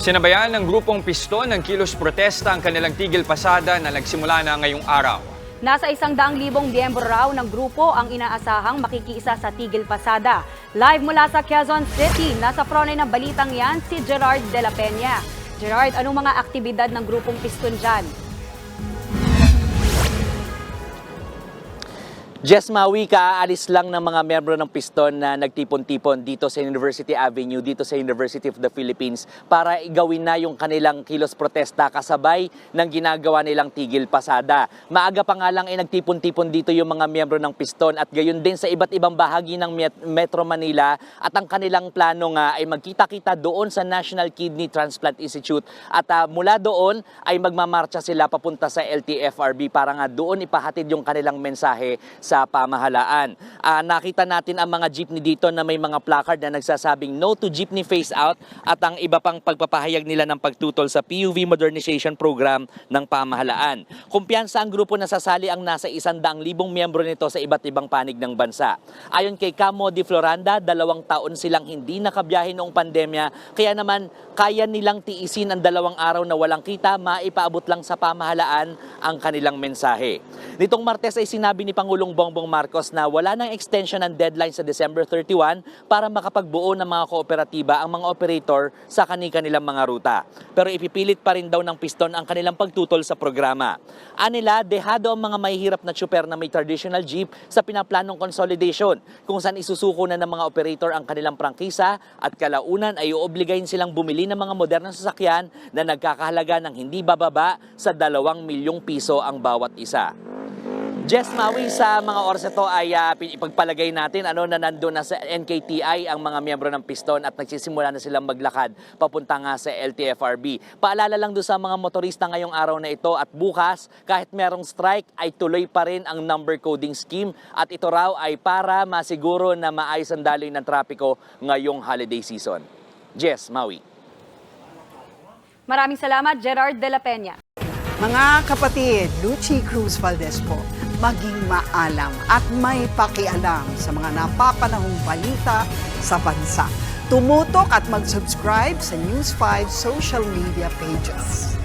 Sinabayan ng grupong Piston ng kilos protesta ang kanilang tigil pasada na nagsimula na ngayong araw. Nasa 100,000 miyembro raw ng grupo ang inaasahang makikiisa sa tigil pasada. Live mula sa Quezon City, nasa fronte ng balitang yan si Gerard de la Peña. Gerard, anong mga aktibidad ng grupong Piston dyan? Jess Maui, kaaalis lang ng mga miyembro ng Piston na nagtipon-tipon dito sa University Avenue, dito sa University of the Philippines para igawin na yung kanilang kilos protesta kasabay ng ginagawa nilang tigil pasada. Maaga pa nga lang ay nagtipon-tipon dito yung mga miyembro ng Piston at gayon din sa iba't ibang bahagi ng Metro Manila at ang kanilang plano nga ay magkita-kita doon sa National Kidney Transplant Institute at mula doon ay magmamarcha sila papunta sa LTFRB para nga doon ipahatid yung kanilang mensahe sa pamahalaan. Nakita natin ang mga jeepney dito na may mga placard na nagsasabing no to jeepney phase out at ang iba pang pagpapahayag nila ng pagtutol sa PUV modernization program ng pamahalaan. Kumpiyansa ang grupo na sasali ang nasa 100,000 miyembro nito sa iba't ibang panig ng bansa. Ayon kay Camo de Floranda, 2 taon silang hindi nakabiyahe noong pandemya, kaya naman kaya nilang tiisin ang 2 araw na walang kita, maipaabot lang sa pamahalaan ang kanilang mensahe. Nitong Martes ay sinabi ni Pangulong Bongbong Marcos na wala nang extension ng deadline sa December 31 para makapagbuo ng mga kooperatiba ang mga operator sa kanilang mga ruta. Pero ipipilit pa rin daw ng Piston ang kanilang pagtutol sa programa. Anila, dehado ang mga mahihirap na tsuper na may traditional jeep sa pinaplanong consolidation kung saan isusuko na ng mga operator ang kanilang prangkisa at kalaunan ay uobligahin silang bumili ng mga modernong sasakyan na nagkakahalaga ng hindi bababa sa 2 milyong piso ang bawat isa. Jess Maui, sa mga oras ito ay ipagpalagay natin na nandun na sa NKTI ang mga miyembro ng Piston at nagsisimula na silang maglakad papunta nga sa LTFRB. Paalala lang doon sa mga motorista ngayong araw na ito at bukas kahit merong strike ay tuloy pa rin ang number coding scheme at ito raw ay para masiguro na maayos ang daloy ng trapiko ngayong holiday season. Jess Maui. Maraming salamat, Gerard de la Peña. Mga kapatid, Lucy Cruz Valdez po, maging maalam at may pakialam sa mga napapanahong balita sa bansa. Tumutok at mag-subscribe sa News 5 social media pages.